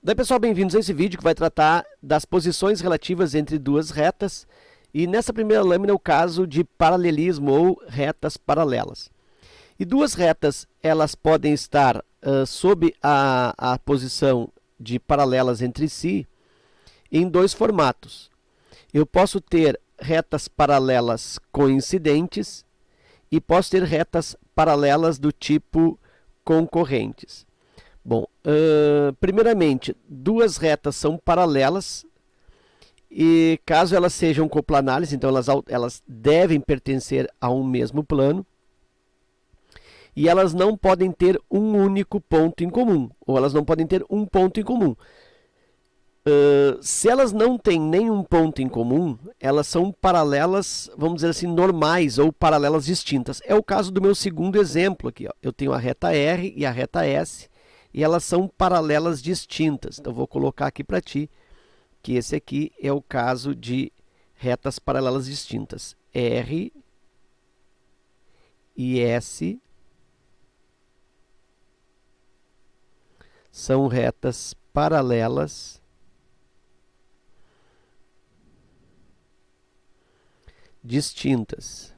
Daí, pessoal, bem-vindos a esse vídeo que vai tratar das posições relativas entre duas retas. E nessa primeira lâmina é o caso de paralelismo ou retas paralelas. E duas retas, elas podem estar sob a posição de paralelas entre si em dois formatos. Eu posso ter retas paralelas coincidentes e posso ter retas paralelas do tipo concorrentes. Bom, primeiramente, duas retas são paralelas e caso elas sejam coplanares, então elas devem pertencer a um mesmo plano e elas não podem ter um único ponto em comum, ou elas não podem ter um ponto em comum. Se elas não têm nenhum ponto em comum, elas são paralelas, vamos dizer assim, normais ou paralelas distintas. É o caso do meu segundo exemplo aqui. Ó. Eu tenho a reta R e a reta S, e elas são paralelas distintas. Então, vou colocar aqui para ti que esse aqui é o caso de retas paralelas distintas. R e S são retas paralelas distintas.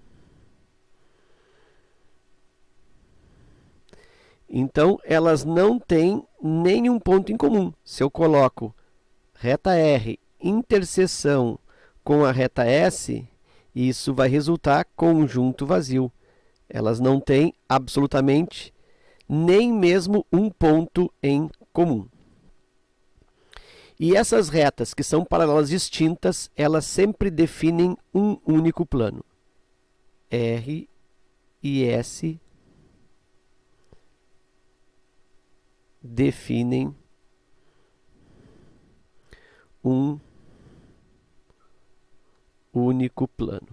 Então, elas não têm nenhum ponto em comum. Se eu coloco reta R interseção com a reta S, isso vai resultar conjunto vazio. Elas não têm absolutamente nem mesmo um ponto em comum. E essas retas que são paralelas distintas, elas sempre definem um único plano. R e S definem um único plano.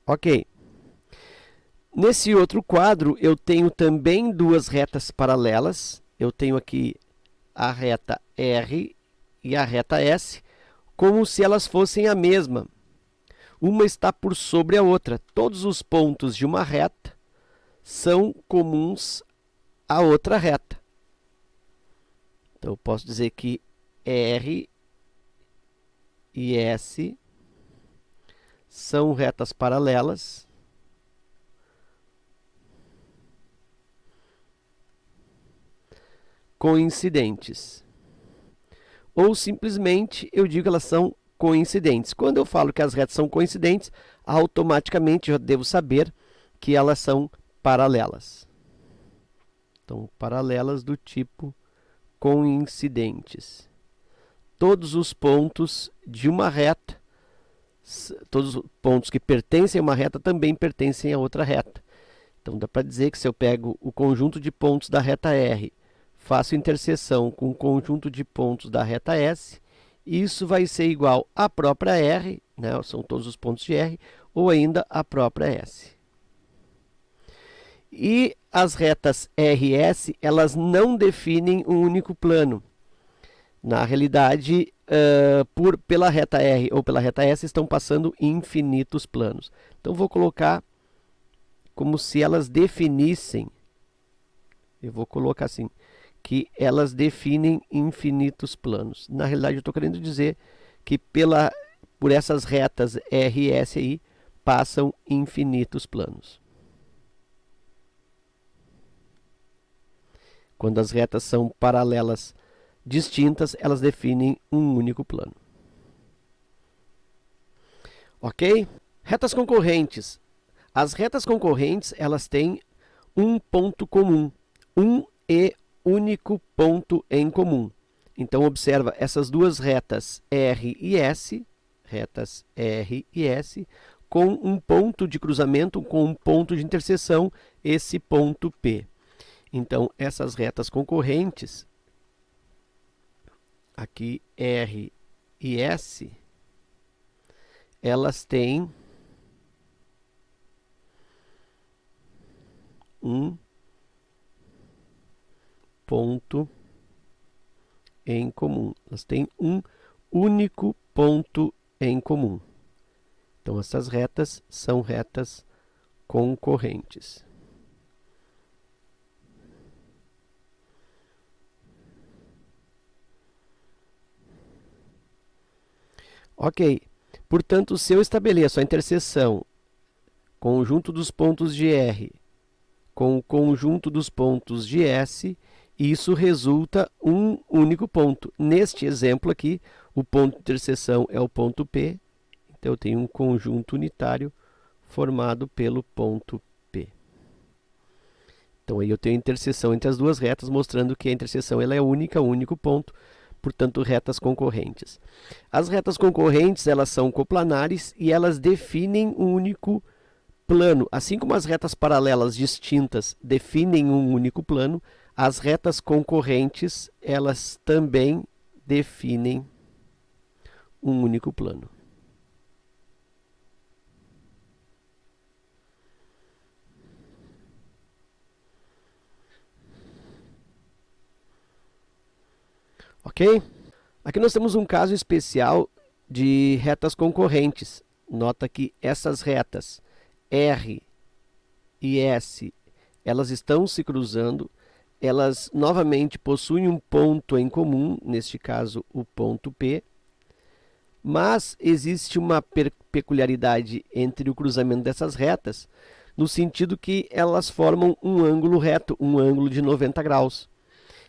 Ok. Nesse outro quadro, eu tenho também duas retas paralelas. Eu tenho aqui a reta R e a reta S, como se elas fossem a mesma. Uma está por sobre a outra. Todos os pontos de uma reta são comuns à outra reta. Então, eu posso dizer que R e S são retas paralelas coincidentes. Ou simplesmente eu digo que elas são coincidentes. Quando eu falo que as retas são coincidentes, automaticamente eu devo saber que elas são paralelas. Então, paralelas do tipo coincidentes. Todos os pontos de uma reta, todos os pontos que pertencem a uma reta também pertencem a outra reta. Então, dá para dizer que se eu pego o conjunto de pontos da reta R, faço interseção com o conjunto de pontos da reta S, isso vai ser igual à própria R, né? São todos os pontos de R, ou ainda à própria S. E as retas R e S, elas não definem um único plano. Na realidade, pela reta R ou pela reta S, estão passando infinitos planos. Então, vou colocar como se elas definissem, eu vou colocar assim, que elas definem infinitos planos. Na realidade, eu estou querendo dizer que por essas retas R e S aí, passam infinitos planos. Quando as retas são paralelas distintas, elas definem um único plano. Ok? Retas concorrentes. As retas concorrentes, elas têm um ponto comum, um e único ponto em comum. Então, observa essas duas retas R e S, com um ponto de cruzamento, com um ponto de interseção, esse ponto P. Então, essas retas concorrentes, aqui R e S, elas têm um ponto em comum. Elas têm um único ponto em comum. Então, essas retas são retas concorrentes. Ok, portanto, se eu estabeleço a interseção conjunto dos pontos de R com o conjunto dos pontos de S, isso resulta um único ponto. Neste exemplo aqui, o ponto de interseção é o ponto P, então eu tenho um conjunto unitário formado pelo ponto P. Então aí eu tenho a interseção entre as duas retas, mostrando que a interseção ela é única, um único ponto, portanto, retas concorrentes. As retas concorrentes, elas são coplanares e elas definem um único plano. Assim como as retas paralelas distintas definem um único plano, as retas concorrentes, elas também definem um único plano. Ok? Aqui nós temos um caso especial de retas concorrentes. Nota que essas retas R e S, elas estão se cruzando, elas novamente possuem um ponto em comum, neste caso o ponto P, mas existe uma peculiaridade entre o cruzamento dessas retas, no sentido que elas formam um ângulo reto, um ângulo de 90 graus.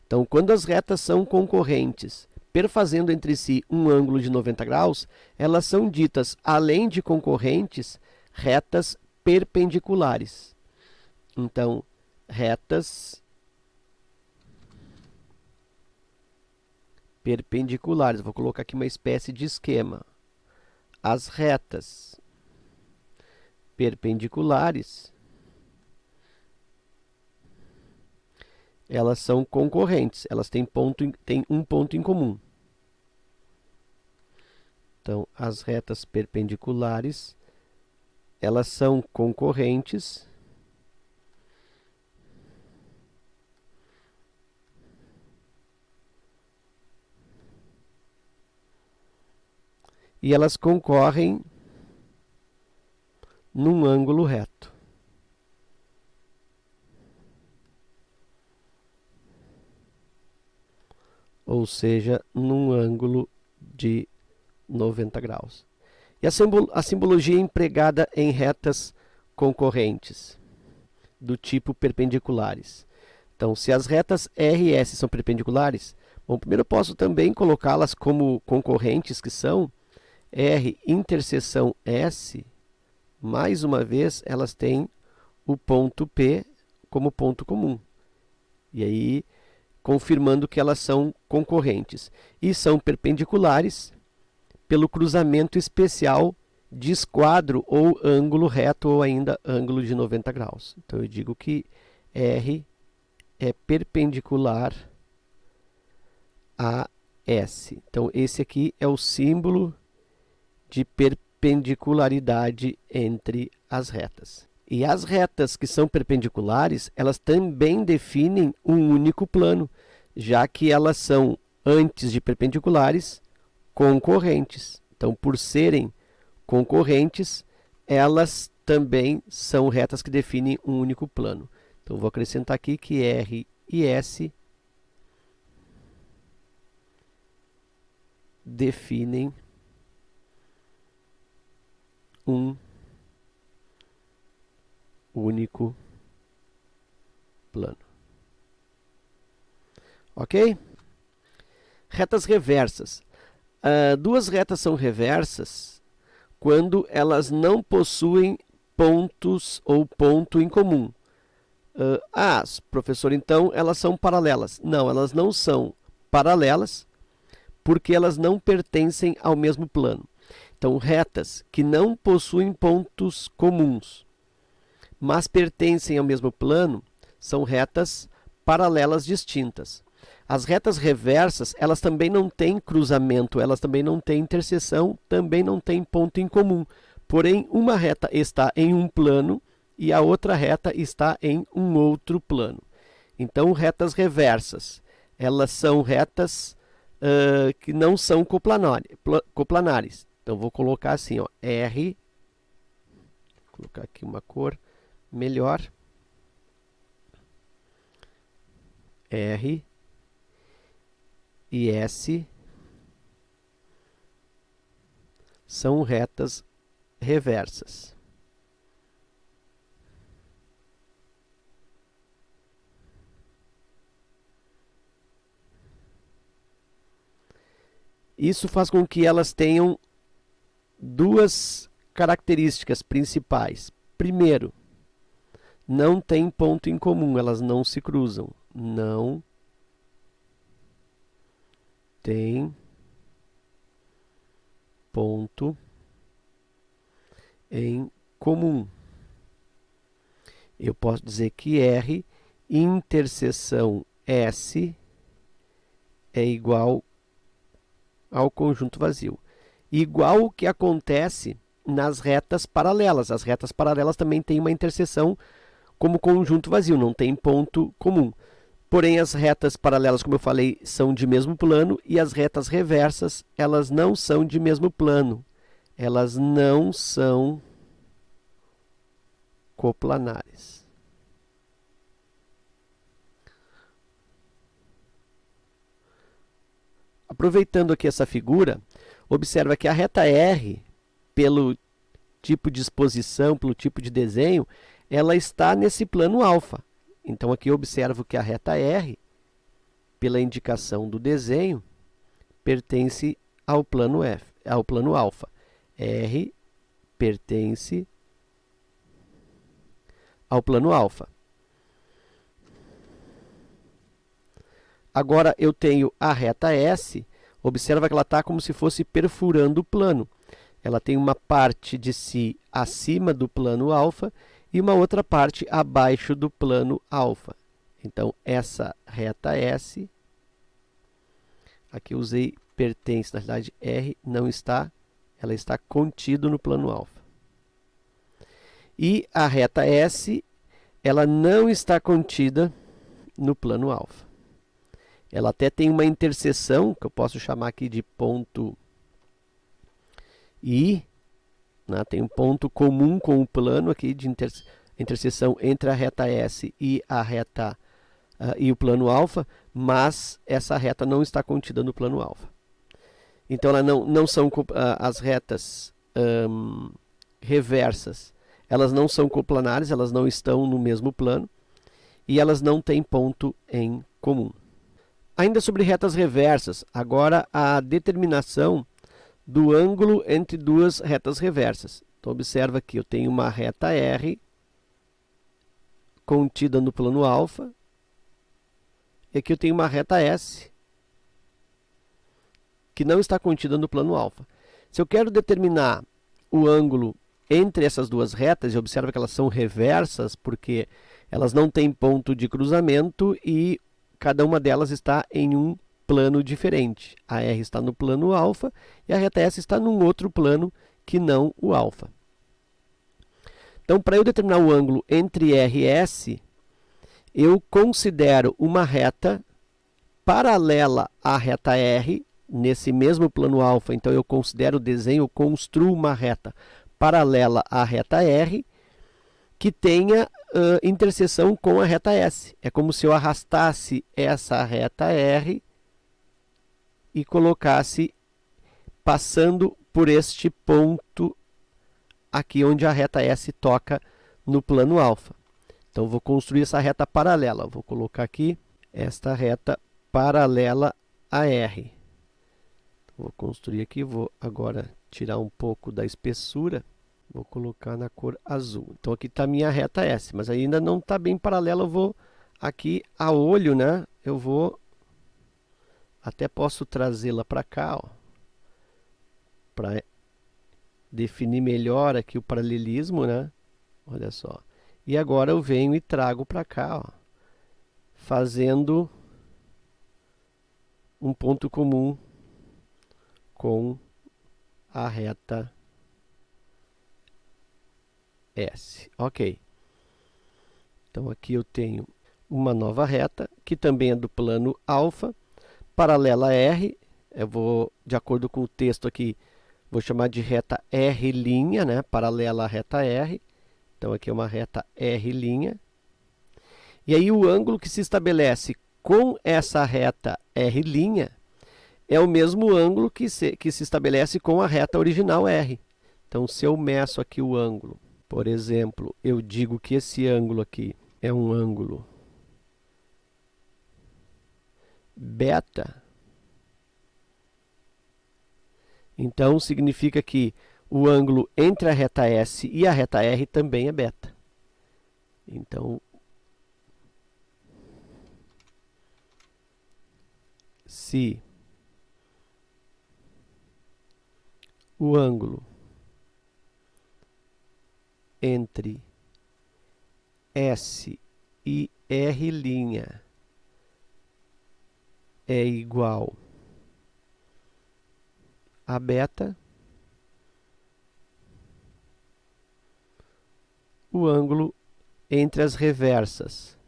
Então, quando as retas são concorrentes, perfazendo entre si um ângulo de 90 graus, elas são ditas, além de concorrentes, retas perpendiculares. Então, retas perpendiculares. Vou colocar aqui uma espécie de esquema. As retas perpendiculares, elas são concorrentes, elas têm um ponto em comum. Então, as retas perpendiculares, elas são concorrentes e elas concorrem num ângulo reto. Ou seja, num ângulo de 90 graus. E a simbologia empregada em retas concorrentes, do tipo perpendiculares. Então, se as retas R e S são perpendiculares, bom, primeiro eu posso também colocá-las como concorrentes, que são R interseção S, mais uma vez, elas têm o ponto P como ponto comum. E aí, confirmando que elas são concorrentes. E são perpendiculares pelo cruzamento especial de esquadro ou ângulo reto ou ainda ângulo de 90 graus. Então, eu digo que R é perpendicular a S. Então, esse aqui é o símbolo de perpendicularidade entre as retas. E as retas que são perpendiculares, elas também definem um único plano, já que elas são, antes de perpendiculares, concorrentes. Então, por serem concorrentes, elas também são retas que definem um único plano. Então, vou acrescentar aqui que R e S definem um único plano. Ok? Retas reversas. Duas retas são reversas quando elas não possuem pontos ou ponto em comum. Professor, então elas são paralelas. Não, elas não são paralelas porque elas não pertencem ao mesmo plano. Então, retas que não possuem pontos comuns, mas pertencem ao mesmo plano, são retas paralelas distintas. As retas reversas, elas também não têm cruzamento, elas também não têm interseção, também não têm ponto em comum. Porém, uma reta está em um plano e a outra reta está em um outro plano. Então, retas reversas, elas são retas que não são coplanares. Então, vou colocar assim, ó, R, vou colocar aqui uma cor melhor. R e S são retas reversas. Isso faz com que elas tenham duas características principais. Primeiro, não tem ponto em comum, elas não se cruzam. Não tem ponto em comum. Eu posso dizer que R interseção S é igual ao conjunto vazio. Igual o que acontece nas retas paralelas. As retas paralelas também têm uma interseção como conjunto vazio, não tem ponto comum. Porém, as retas paralelas, como eu falei, são de mesmo plano, e as retas reversas, elas não são de mesmo plano. Elas não são coplanares. Aproveitando aqui essa figura, observa que a reta R, pelo tipo de exposição, pelo tipo de desenho, ela está nesse plano alfa. Então, aqui eu observo que a reta R, pela indicação do desenho, pertence ao plano F, ao plano alfa. R pertence ao plano alfa. Agora, eu tenho a reta S, observa que ela está como se fosse perfurando o plano. Ela tem uma parte de si acima do plano alfa e uma outra parte abaixo do plano alfa. Então, essa reta S, aqui eu usei pertence, na verdade, R não está, ela está contida no plano alfa. E a reta S, ela não está contida no plano alfa. Ela até tem uma interseção, que eu posso chamar aqui de ponto I, né? Tem um ponto comum com o plano aqui de interseção entre a reta S e a reta e o plano alfa, mas essa reta não está contida no plano alfa. Então, ela não são as retas reversas, elas não são coplanares, elas não estão no mesmo plano e elas não têm ponto em comum. Ainda sobre retas reversas, agora a determinação do ângulo entre duas retas reversas. Então, observa que eu tenho uma reta R contida no plano alfa, e aqui eu tenho uma reta S que não está contida no plano alfa. Se eu quero determinar o ângulo entre essas duas retas, e observa que elas são reversas, porque elas não têm ponto de cruzamento e cada uma delas está em um plano diferente. A R está no plano alfa e a reta S está num outro plano que não o alfa. Então, para eu determinar o ângulo entre R e S, eu considero uma reta paralela à reta R, nesse mesmo plano alfa. Então, eu considero o desenho, eu construo uma reta paralela à reta R, que tenha interseção com a reta S. É como se eu arrastasse essa reta R e colocasse passando por este ponto aqui onde a reta S toca no plano alfa. Então, vou construir essa reta paralela. Vou colocar aqui esta reta paralela a R. Vou construir aqui, vou agora tirar um pouco da espessura. Vou colocar na cor azul. Então, aqui está a minha reta S, mas ainda não está bem paralela. Eu vou aqui a olho, né? Eu vou... Até posso trazê-la para cá, ó, para definir melhor aqui o paralelismo, né? Olha só. E agora eu venho e trago para cá, ó, fazendo um ponto comum com a reta S. Ok. Então, aqui eu tenho uma nova reta, que também é do plano alfa, paralela a R. Eu vou, de acordo com o texto aqui, vou chamar de reta R', né? Paralela à reta R. Então, aqui é uma reta R'. E aí, o ângulo que se estabelece com essa reta R' é o mesmo ângulo que se estabelece com a reta original R. Então, se eu meço aqui o ângulo, por exemplo, eu digo que esse ângulo aqui é um ângulo beta, então significa que o ângulo entre a reta S e a reta R também é beta. Então, se o ângulo entre S e R' é igual a beta, o ângulo entre as reversas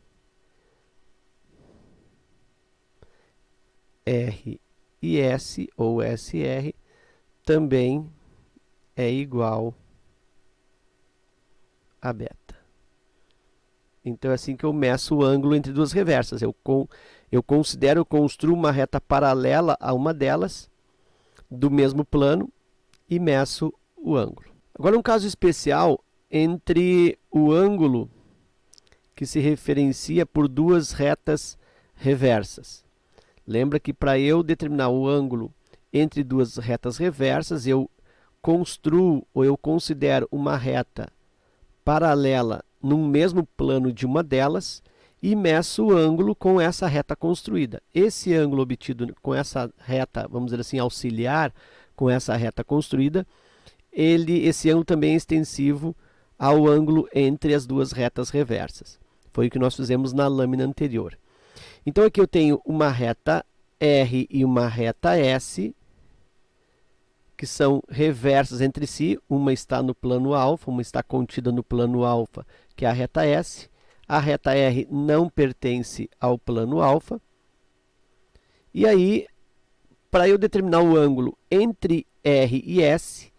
R e S, ou SR, também é igual a beta. Então, é assim que eu meço o ângulo entre duas reversas. Eu construo uma reta paralela a uma delas, do mesmo plano, e meço o ângulo. Agora, um caso especial entre o ângulo que se referencia por duas retas reversas. Lembra que para eu determinar o ângulo entre duas retas reversas, eu construo ou eu considero uma reta paralela num mesmo plano de uma delas e meço o ângulo com essa reta construída. Esse ângulo obtido com essa reta, vamos dizer assim, auxiliar, com essa reta construída, esse ângulo também é extensivo ao ângulo entre as duas retas reversas. Foi o que nós fizemos na lâmina anterior. Então, aqui eu tenho uma reta R e uma reta S, que são reversas entre si. Uma está no plano alfa, uma está contida no plano alfa, que é a reta S. A reta R não pertence ao plano alfa. E aí, para eu determinar o ângulo entre R e S,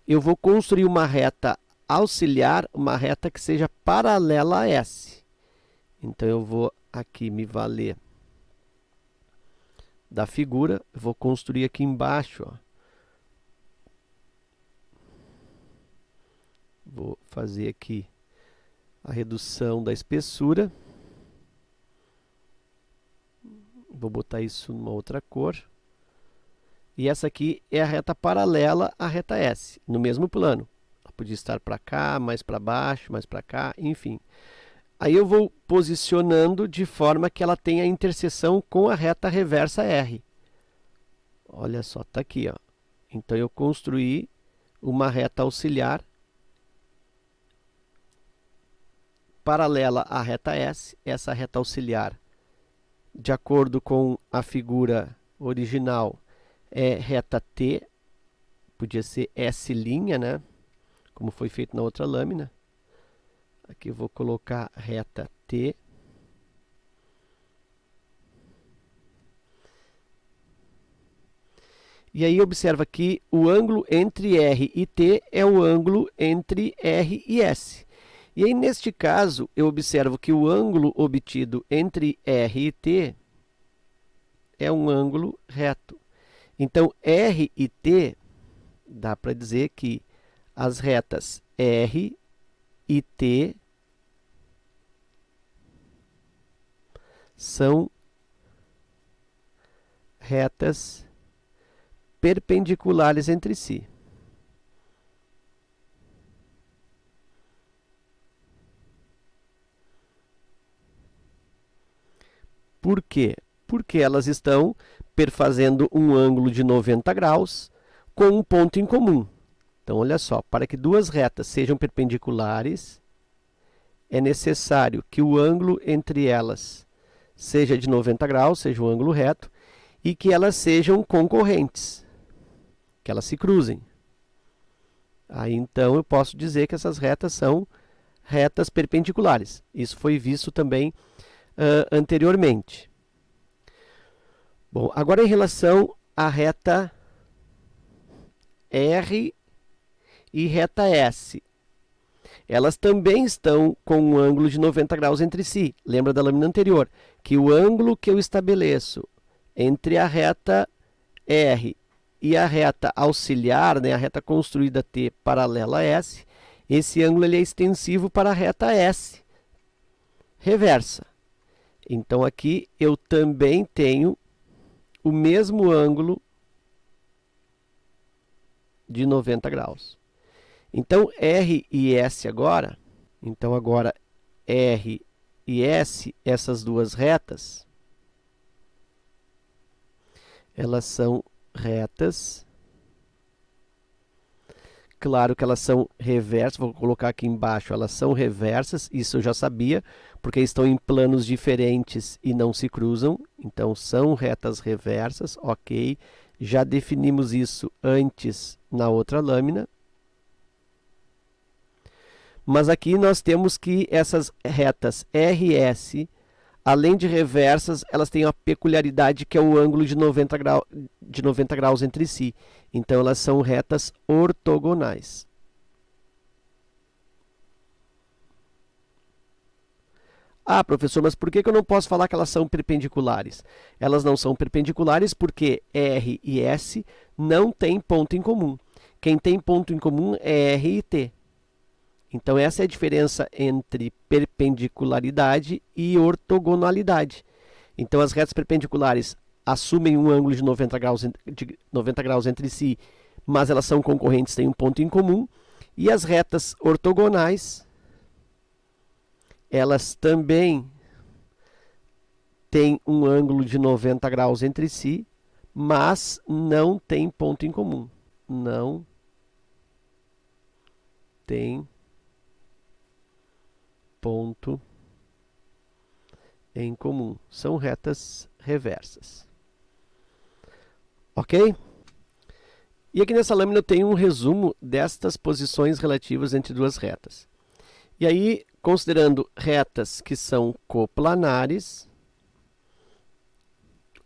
eu vou construir uma reta auxiliar, uma reta que seja paralela a S. Então, eu vou aqui me valer da figura, vou construir aqui embaixo, ó. Vou fazer aqui a redução da espessura. Vou botar isso numa outra cor. E essa aqui é a reta paralela à reta S, no mesmo plano. Ela podia estar para cá, mais para baixo, mais para cá, enfim. Aí eu vou posicionando de forma que ela tenha interseção com a reta reversa R. Olha só, está aqui, ó. Então, eu construí uma reta auxiliar paralela à reta S. Essa reta auxiliar, de acordo com a figura original, é reta T. Podia ser S', né? Como foi feito na outra lâmina. Aqui eu vou colocar reta T. E aí observa que o ângulo entre R e T é o ângulo entre R e S. E aí, neste caso, eu observo que o ângulo obtido entre R e T é um ângulo reto. Então, R e T, dá para dizer que as retas R e T são retas perpendiculares entre si. Por quê? Porque elas estão perfazendo um ângulo de 90 graus com um ponto em comum. Então, olha só, para que duas retas sejam perpendiculares, é necessário que o ângulo entre elas seja de 90 graus, seja um ângulo reto, e que elas sejam concorrentes, que elas se cruzem. Aí, então, eu posso dizer que essas retas são retas perpendiculares. Isso foi visto também anteriormente. Bom, agora em relação à reta R e reta S. elas também estão com um ângulo de 90 graus entre si. Lembra da lâmina anterior, que o ângulo que eu estabeleço entre a reta R e a reta auxiliar, né, a reta construída T paralela a S, esse ângulo ele é extensivo para a reta S reversa. Então, aqui eu também tenho o mesmo ângulo de 90 graus. Então, R e S agora, R e S, essas duas retas, elas são retas. Claro que elas são reversas, vou colocar aqui embaixo, elas são reversas, isso eu já sabia, porque estão em planos diferentes e não se cruzam, então são retas reversas, ok. Já definimos isso antes na outra lâmina. Mas aqui nós temos que essas retas R e S, além de reversas, elas têm uma peculiaridade que é o ângulo de 90 graus entre si. Então, elas são retas ortogonais. Ah, professor, mas por que eu não posso falar que elas são perpendiculares? Elas não são perpendiculares porque R e S não têm ponto em comum. Quem tem ponto em comum é R e T. Então, essa é a diferença entre perpendicularidade e ortogonalidade. Então, as retas perpendiculares assumem um ângulo de 90 graus entre si, mas elas são concorrentes, têm um ponto em comum. E as retas ortogonais, elas também têm um ângulo de 90 graus entre si, mas não têm ponto em comum. Não tem ponto em comum. São retas reversas. Ok? E aqui nessa lâmina eu tenho um resumo destas posições relativas entre duas retas. E aí, considerando retas que são coplanares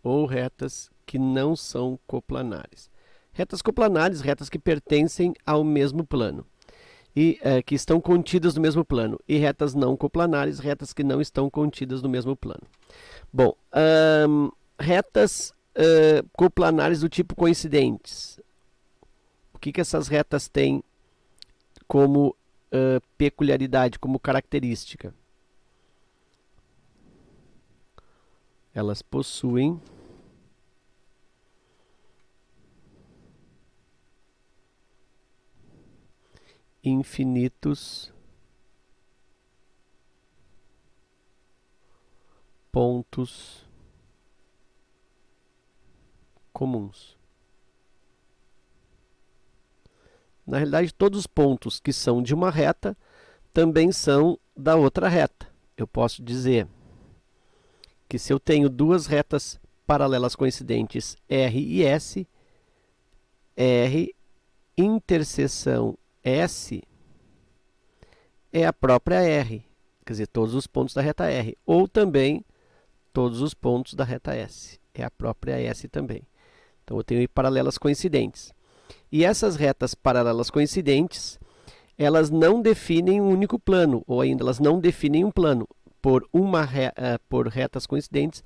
ou retas que não são coplanares. Retas coplanares, retas que pertencem ao mesmo plano. E que estão contidas no mesmo plano, e retas não coplanares, retas que não estão contidas no mesmo plano. Bom, retas coplanares do tipo coincidentes. O que essas retas têm como peculiaridade, como característica? Elas possuem infinitos pontos comuns. Na realidade, todos os pontos que são de uma reta também são da outra reta. Eu posso dizer que se eu tenho duas retas paralelas coincidentes R e S, R interseção S é a própria R, quer dizer, todos os pontos da reta R, ou também todos os pontos da reta S, é a própria S também. Então, eu tenho paralelas coincidentes. E essas retas paralelas coincidentes, elas não definem um único plano, ou ainda elas não definem um plano. Por retas coincidentes,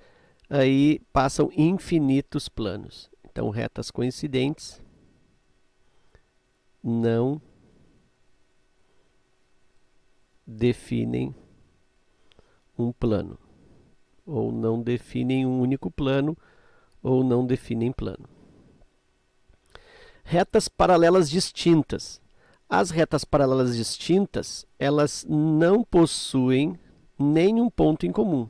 aí passam infinitos planos. Então, retas coincidentes não definem um plano, ou não definem um único plano, ou não definem plano. Retas paralelas distintas. As retas paralelas distintas, elas não possuem nenhum ponto em comum.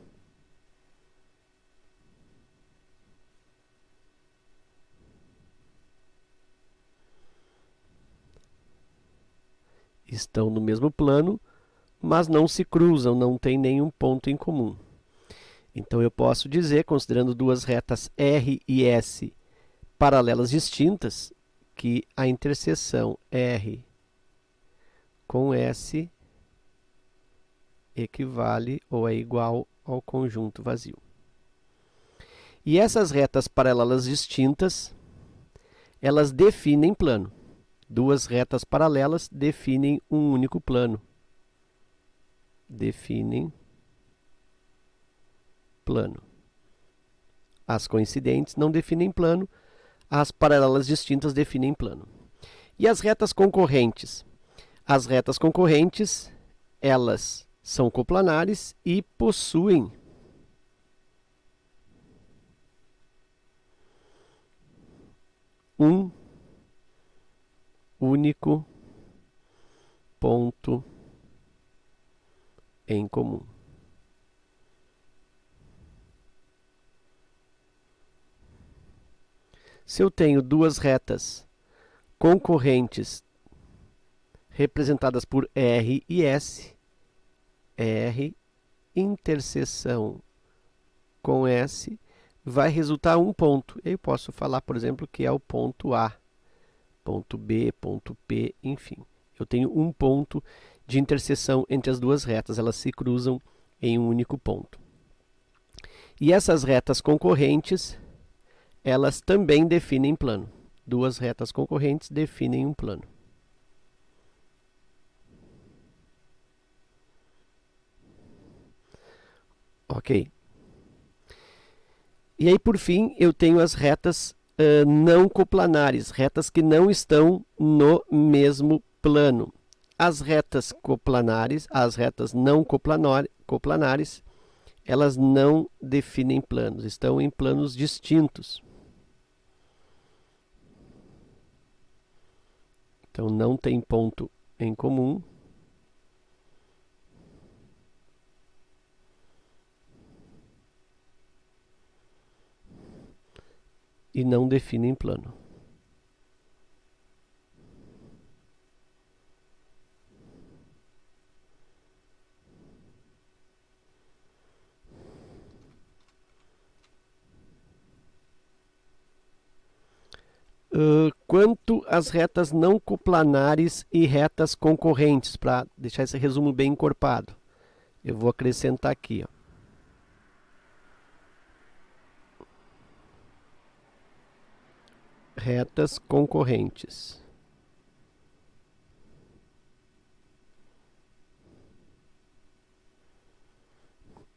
Estão no mesmo plano, mas não se cruzam, não tem nenhum ponto em comum. Então, eu posso dizer, considerando duas retas R e S paralelas distintas, que a interseção R com S equivale ou é igual ao conjunto vazio. E essas retas paralelas distintas, elas definem plano. Duas retas paralelas definem um único plano, definem plano. As coincidentes não definem plano, as paralelas distintas definem plano. E as retas concorrentes? As retas concorrentes, elas são coplanares e possuem um único ponto em comum. Se eu tenho duas retas concorrentes representadas por R e S, R interseção com S vai resultar um ponto. Eu posso falar, por exemplo, que é o ponto A, ponto B, ponto P, enfim. Eu tenho um ponto de interseção entre as duas retas, elas se cruzam em um único ponto. E essas retas concorrentes, elas também definem plano. Duas retas concorrentes definem um plano. Ok. E aí, por fim, eu tenho as retas não coplanares, retas que não estão no mesmo plano. As retas coplanares, as retas não coplanares, elas não definem planos, estão em planos distintos. Então, não tem ponto em comum. E não definem plano. Quanto às retas não coplanares e retas concorrentes, para deixar esse resumo bem encorpado, eu vou acrescentar aqui, ó. Retas concorrentes.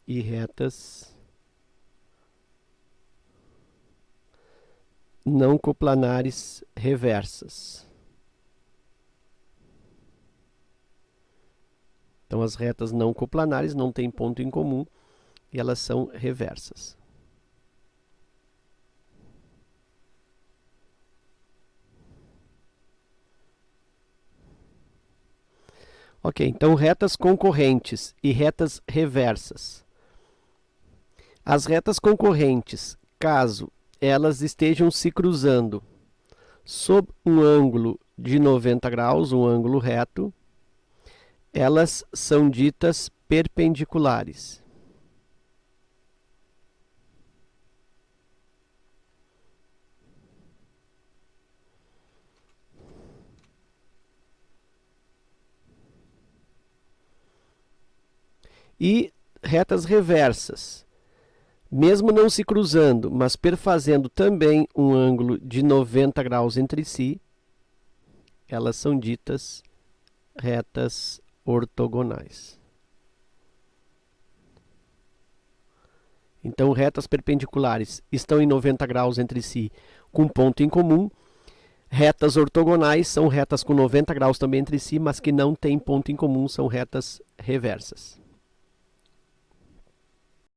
E retas não coplanares reversas. Então, as retas não coplanares não têm ponto em comum e elas são reversas. Ok, então retas concorrentes e retas reversas. As retas concorrentes, caso elas estejam se cruzando sob um ângulo de 90 graus, um ângulo reto, elas são ditas perpendiculares. E retas reversas, mesmo não se cruzando, mas perfazendo também um ângulo de 90 graus entre si, elas são ditas retas ortogonais. Então, retas perpendiculares estão em 90 graus entre si com ponto em comum. Retas ortogonais são retas com 90 graus também entre si, mas que não têm ponto em comum, são retas reversas.